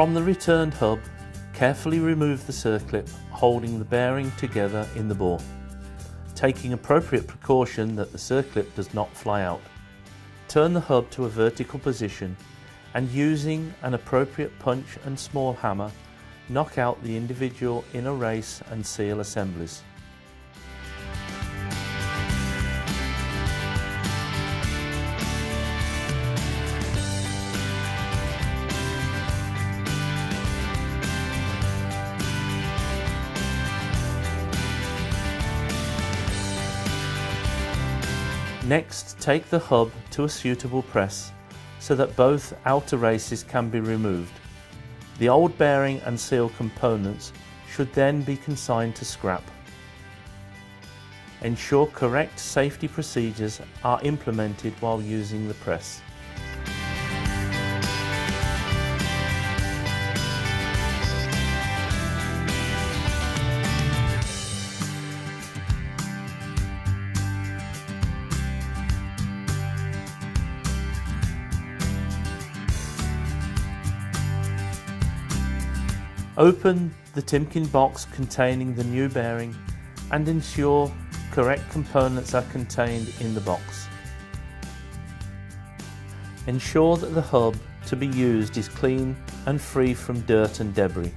From the returned hub, carefully remove the circlip holding the bearing together in the bore, taking appropriate precaution that the circlip does not fly out. Turn the hub to a vertical position and using an appropriate punch and small hammer, knock out the individual inner race and seal assemblies. Next, take the hub to a suitable press so that both outer races can be removed. The old bearing and seal components should then be consigned to scrap. Ensure correct safety procedures are implemented while using the press. Open the Timken box containing the new bearing and ensure correct components are contained in the box. Ensure that the hub to be used is clean and free from dirt and debris.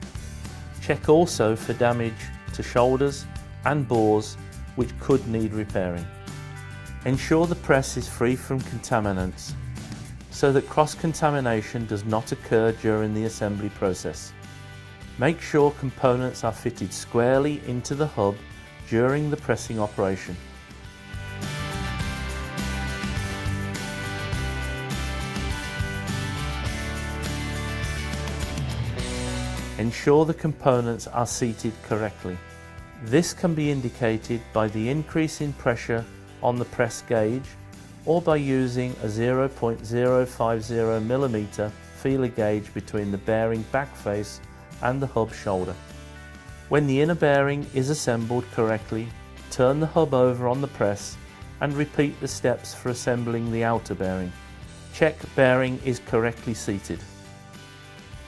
Check also for damage to shoulders and bores which could need repairing. Ensure the press is free from contaminants so that cross-contamination does not occur during the assembly process. Make sure components are fitted squarely into the hub during the pressing operation. Ensure the components are seated correctly. This can be indicated by the increase in pressure on the press gauge or by using a 0.050mm feeler gauge between the bearing back face and the hub shoulder. When the inner bearing is assembled correctly, turn the hub over on the press and repeat the steps for assembling the outer bearing. Check bearing is correctly seated.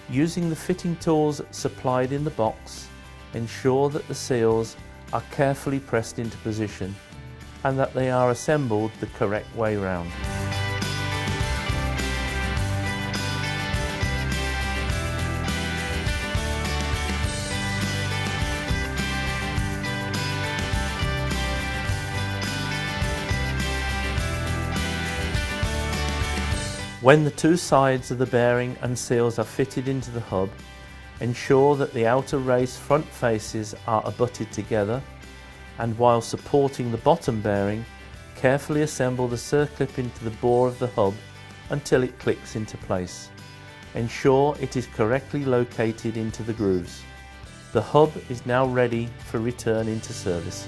Using the fitting tools supplied in the box, ensure that the seals are carefully pressed into position and that they are assembled the correct way round. When the two sides of the bearing and seals are fitted into the hub, ensure that the outer race front faces are abutted together, and while supporting the bottom bearing, carefully assemble the circlip into the bore of the hub until it clicks into place. Ensure it is correctly located into the grooves. The hub is now ready for return into service.